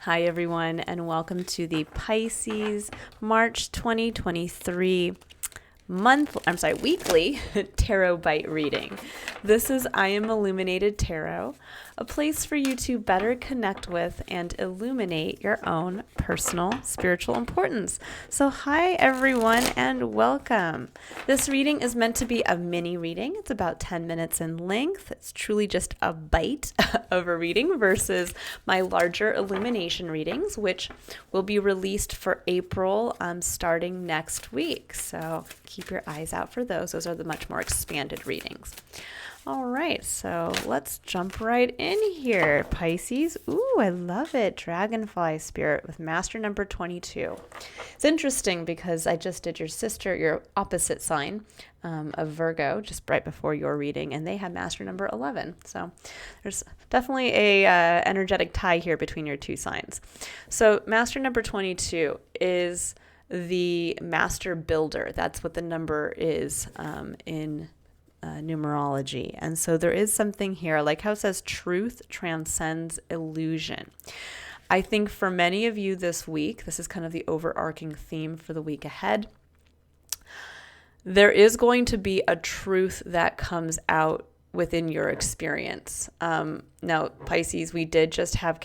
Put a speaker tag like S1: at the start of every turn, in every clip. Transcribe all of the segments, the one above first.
S1: Hi, everyone, and welcome to the Pisces March 2023 weekly tarot bite reading. This is I Am Illuminated Tarot, a place for you to better connect with and illuminate your own personal spiritual importance. So hi everyone and welcome. This reading is meant to be a mini reading. It's about 10 minutes in length. It's truly just a bite of a reading versus my larger illumination readings, which will be released for April starting next week. So keep your eyes out for those. Those are the much more expanded readings. All right, so let's jump right in here. Pisces, ooh, I love it. Dragonfly spirit with master number 22. It's interesting because I just did your opposite sign of Virgo, just right before your reading, and they had master number 11. So there's definitely a energetic tie here between your two signs. So master number 22 is the master builder. That's what the number is in numerology. And so there is something here, like how it says truth transcends illusion. I think for many of you this week, this is kind of the overarching theme for the week ahead. There is going to be a truth that comes out within your experience. Now, Pisces, we did just have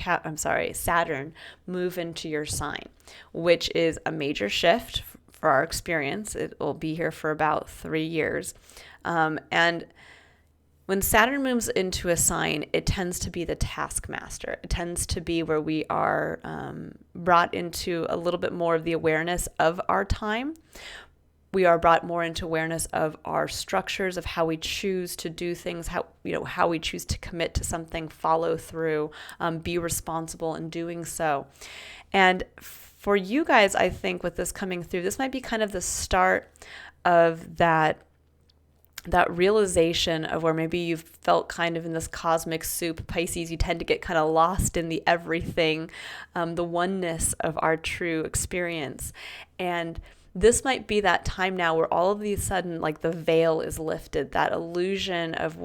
S1: Saturn move into your sign, which is a major shift for our experience. It will be here for about 3 years. And when Saturn moves into a sign, it tends to be the taskmaster. It tends to be where we are brought into a little bit more of the awareness of our time. We are brought more into awareness of our structures, of how we choose to do things, how we choose to commit to something, follow through, be responsible in doing so. And for you guys, I think with this coming through, this might be kind of the start of that realization of where maybe you've felt kind of in this cosmic soup. Pisces, you tend to get kind of lost in the everything, the oneness of our true experience. And this might be that time now where all of a sudden, like the veil is lifted, that illusion of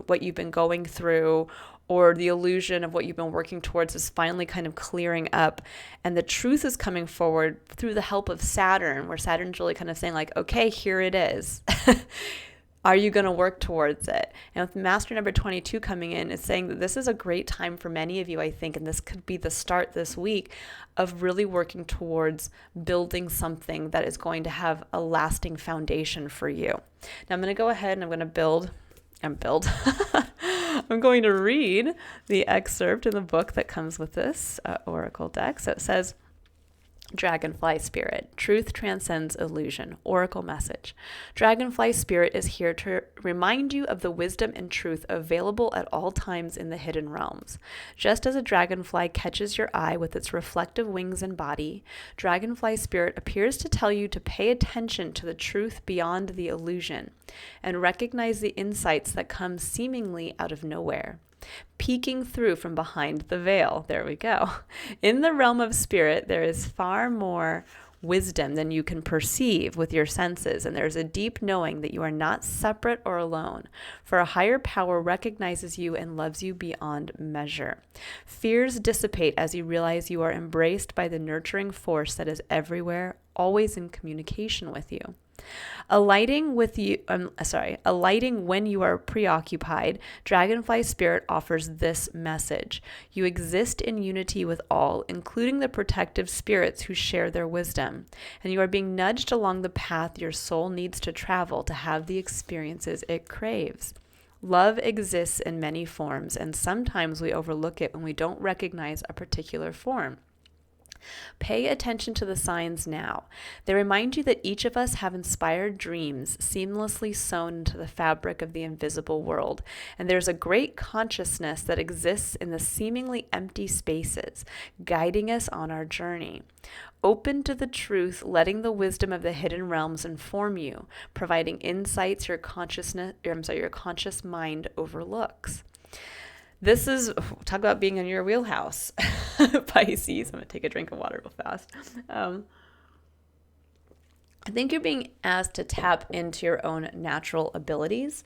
S1: what you've been going through or the illusion of what you've been working towards is finally kind of clearing up. And the truth is coming forward through the help of Saturn, where Saturn's really kind of saying like, okay, here it is. Are you going to work towards it? And with master number 22 coming in, it's saying that this is a great time for many of you, I think, and this could be the start this week of really working towards building something that is going to have a lasting foundation for you. Now I'm going to go ahead and I'm going to build. I'm going to read the excerpt in the book that comes with this oracle deck. So it says, Dragonfly Spirit, truth transcends illusion. Oracle message. Dragonfly Spirit is here to remind you of the wisdom and truth available at all times in the hidden realms. Just as a dragonfly catches your eye with its reflective wings and body, Dragonfly Spirit appears to tell you to pay attention to the truth beyond the illusion and recognize the insights that come seemingly out of nowhere. Peeking through from behind the veil. There we go. In the realm of spirit, there is far more wisdom than you can perceive with your senses, and there's a deep knowing that you are not separate or alone, for a higher power recognizes you and loves you beyond measure. Fears dissipate as you realize you are embraced by the nurturing force that is everywhere, always in communication with you. Alighting when you are preoccupied, Dragonfly Spirit offers this message. You exist in unity with all, including the protective spirits who share their wisdom, and you are being nudged along the path your soul needs to travel to have the experiences it craves. Love exists in many forms, and sometimes we overlook it when we don't recognize a particular form. Pay attention to the signs now. They remind you that each of us have inspired dreams seamlessly sewn into the fabric of the invisible world, and there's a great consciousness that exists in the seemingly empty spaces, guiding us on our journey. Open to the truth, letting the wisdom of the hidden realms inform you, providing insights your conscious mind overlooks. This is, talk about being in your wheelhouse, Pisces. I'm going to take a drink of water real fast. I think you're being asked to tap into your own natural abilities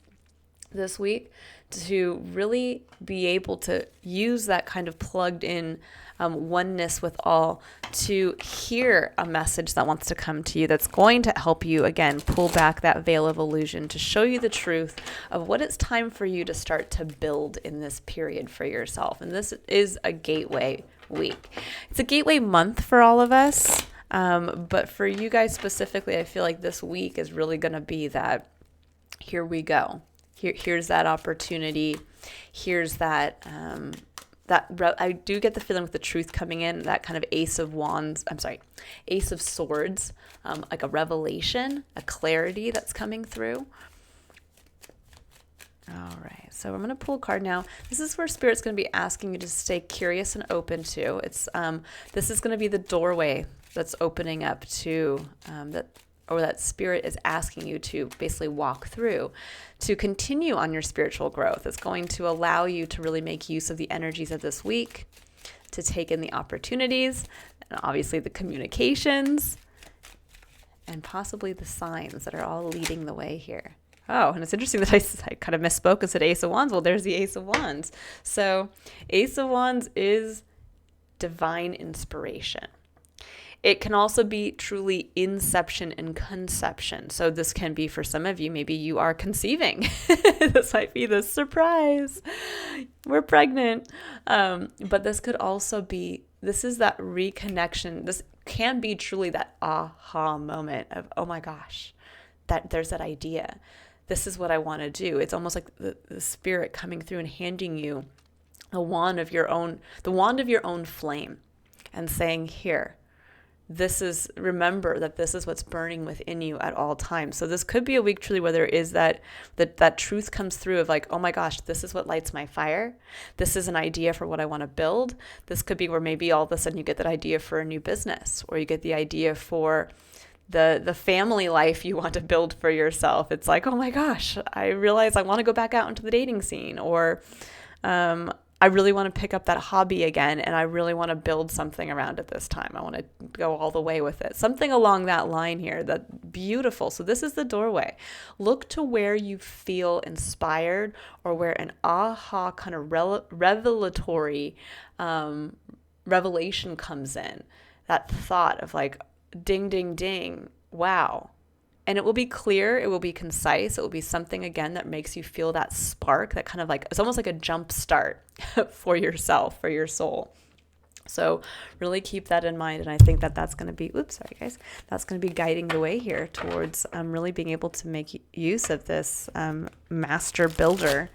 S1: this week to really be able to use that kind of plugged in oneness with all to hear a message that wants to come to you that's going to help you, again, pull back that veil of illusion to show you the truth of what it's time for you to start to build in this period for yourself. And this is a gateway week. It's a gateway month for all of us. But for you guys specifically, I feel like this week is really going to be that, here we go. Here's that opportunity. Here's that, I do get the feeling with the truth coming in, that kind of Ace of Swords, like a revelation, a clarity that's coming through. All right, so I'm going to pull a card now. This is where Spirit's going to be asking you to stay curious and open to. This is going to be the doorway that's opening up to that Spirit is asking you to basically walk through to continue on your spiritual growth. It's going to allow you to really make use of the energies of this week, to take in the opportunities, and obviously the communications, and possibly the signs that are all leading the way here. Oh, and it's interesting that I kind of misspoke and said Ace of Wands. Well, there's the Ace of Wands. So Ace of Wands is divine inspiration. It can also be truly inception and conception. So this can be for some of you, maybe you are conceiving. This might be the surprise. We're pregnant. But this could also be, this is that reconnection. This can be truly that aha moment of, oh my gosh, that there's that idea. This is what I want to do. It's almost like the Spirit coming through and handing you the wand of your own flame and saying, here, remember that this is what's burning within you at all times. So this could be a week truly where there is that truth comes through of like, oh my gosh, this is what lights my fire. This is an idea for what I want to build. This could be where maybe all of a sudden you get that idea for a new business, or you get the idea for the family life you want to build for yourself. It's like, oh my gosh, I realize I want to go back out into the dating scene, or I really want to pick up that hobby again, and I really want to build something around it this time. I want to go all the way with it. Something along that line here. That's beautiful. So this is the doorway. Look to where you feel inspired, or where an aha kind of revelatory revelation comes in. That thought of like, ding, ding, ding, wow. And it will be clear, it will be concise, it will be something, again, that makes you feel that spark, that kind of like, it's almost like a jump start for yourself, for your soul. So really keep that in mind. And I think that's going to be, that's going to be guiding the way here towards really being able to make use of this master builder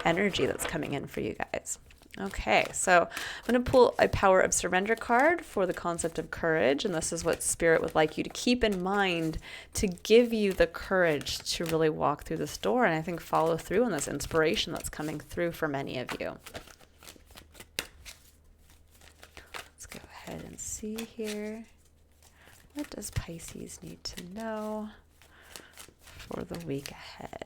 S1: energy that's coming in for you guys. Okay, so I'm going to pull a Power of Surrender card for the concept of courage, and this is what Spirit would like you to keep in mind to give you the courage to really walk through this door, and I think follow through on this inspiration that's coming through for many of you. Let's go ahead and see here. What does Pisces need to know for the week ahead?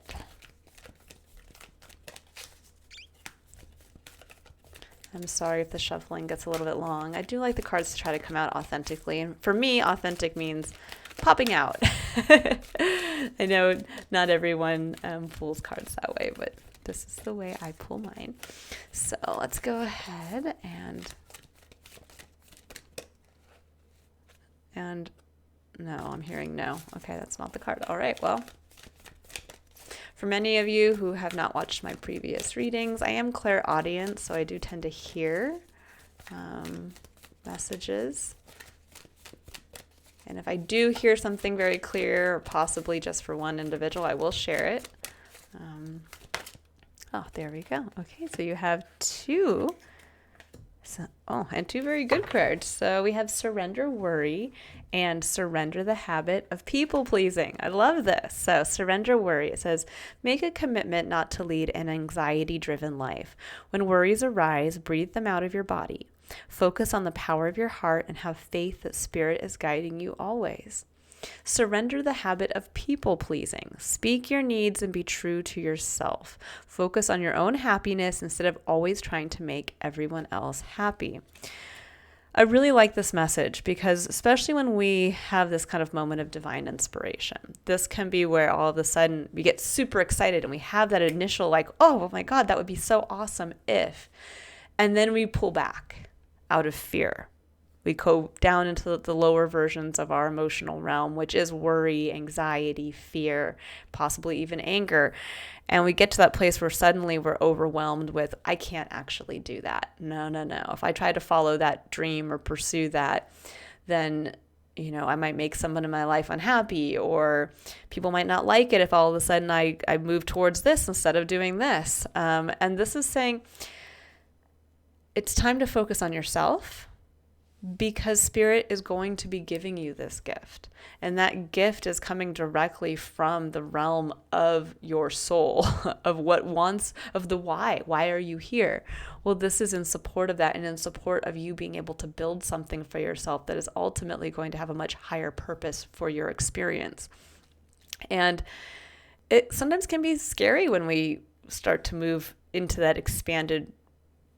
S1: I'm sorry if the shuffling gets a little bit long. I do like the cards to try to come out authentically. And for me, authentic means popping out. I know not everyone pulls cards that way, but this is the way I pull mine. So let's go ahead and no, I'm hearing no. Okay, that's not the card. All right, well. For many of you who have not watched my previous readings, I am clairaudient, so I do tend to hear messages. And if I do hear something very clear, or possibly just for one individual, I will share it. There we go. Okay, so you have two. And two very good cards. So we have Surrender Worry and Surrender the Habit of People Pleasing. I love this. So Surrender Worry, it says, make a commitment not to lead an anxiety-driven life. When worries arise, breathe them out of your body. Focus on the power of your heart and have faith that Spirit is guiding you always. Surrender the habit of people pleasing. Speak your needs and be true to yourself. Focus on your own happiness instead of always trying to make everyone else happy. I really like this message because especially when we have this kind of moment of divine inspiration, this can be where all of a sudden we get super excited and we have that initial like, oh my God, that would be so awesome if, and then we pull back out of fear. We go down into the lower versions of our emotional realm, which is worry, anxiety, fear, possibly even anger. And we get to that place where suddenly we're overwhelmed with, I can't actually do that. No. If I try to follow that dream or pursue that, then, I might make someone in my life unhappy, or people might not like it if all of a sudden I move towards this instead of doing this. And this is saying it's time to focus on yourself, because Spirit is going to be giving you this gift. And that gift is coming directly from the realm of your soul, of what wants, of the why. Why are you here? Well, this is in support of that, and in support of you being able to build something for yourself that is ultimately going to have a much higher purpose for your experience. And it sometimes can be scary when we start to move into that expanded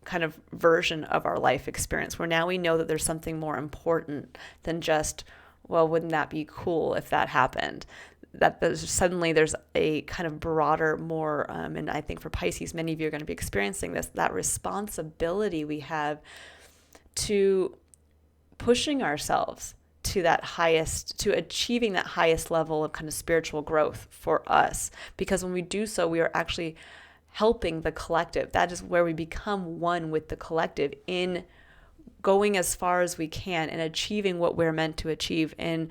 S1: kind of version of our life experience, where now we know that there's something more important than just, well, wouldn't that be cool if that happened? That suddenly there's a kind of broader, more, and I think for Pisces, many of you are going to be experiencing this, that responsibility we have to pushing ourselves to that highest, to achieving that highest level of kind of spiritual growth for us. Because when we do so, we are actually helping the collective. That is where we become one with the collective in going as far as we can and achieving what we're meant to achieve, and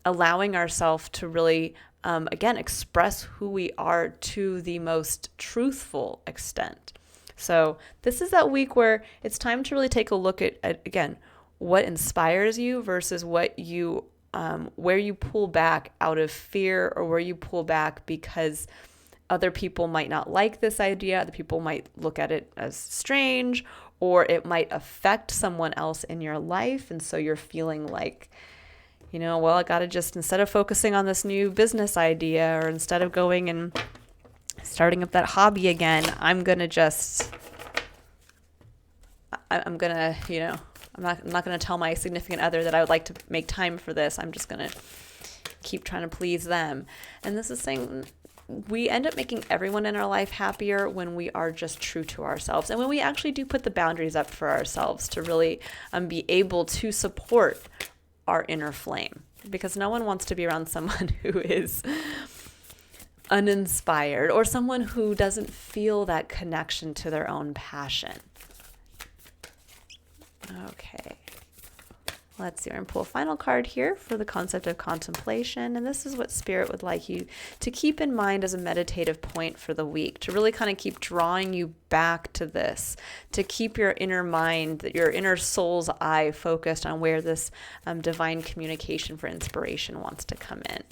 S1: allowing ourselves to really, again, express who we are to the most truthful extent. So this is that week where it's time to really take a look at again, what inspires you versus what you, where you pull back out of fear, or where you pull back because other people might not like this idea. Other people might look at it as strange, or it might affect someone else in your life. And so you're feeling like, well, I got to just, instead of focusing on this new business idea, or instead of going and starting up that hobby again, I'm not going to tell my significant other that I would like to make time for this. I'm just going to keep trying to please them. And this is saying, we end up making everyone in our life happier when we are just true to ourselves, and when we actually do put the boundaries up for ourselves to really be able to support our inner flame, because no one wants to be around someone who is uninspired, or someone who doesn't feel that connection to their own passion. Okay. Let's see, we're going to pull a final card here for the concept of contemplation. And this is what Spirit would like you to keep in mind as a meditative point for the week, to really kind of keep drawing you back to this, to keep your inner mind, your inner soul's eye focused on where this divine communication for inspiration wants to come in.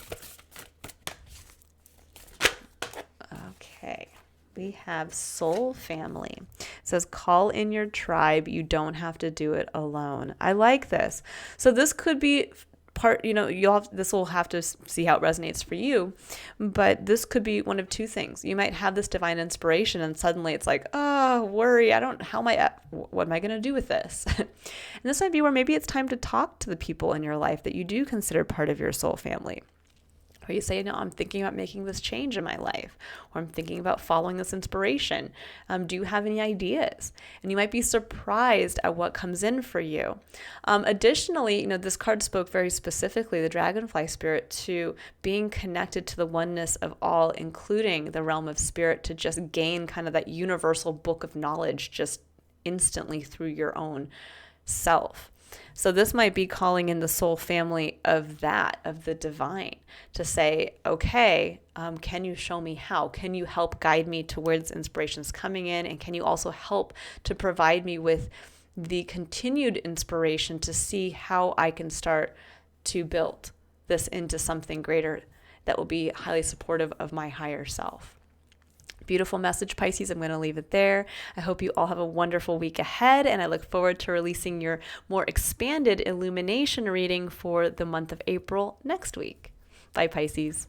S1: Okay. We have soul family. It says, call in your tribe. You don't have to do it alone. I like this. So this could be part, this will have to see how it resonates for you, but this could be one of two things. You might have this divine inspiration and suddenly it's like, oh, worry. What am I going to do with this? And this might be where maybe it's time to talk to the people in your life that you do consider part of your soul family. Or you say, no, I'm thinking about making this change in my life, or I'm thinking about following this inspiration. Do you have any ideas? And you might be surprised at what comes in for you. Additionally, this card spoke very specifically, the dragonfly spirit, to being connected to the oneness of all, including the realm of spirit, to just gain kind of that universal book of knowledge just instantly through your own self. So this might be calling in the soul family of the divine, to say, okay, can you show me how? Can you help guide me to where this inspiration is coming in? And can you also help to provide me with the continued inspiration to see how I can start to build this into something greater that will be highly supportive of my higher self? Beautiful message, Pisces. I'm going to leave it there. I hope you all have a wonderful week ahead, and I look forward to releasing your more expanded illumination reading for the month of April next week. Bye, Pisces.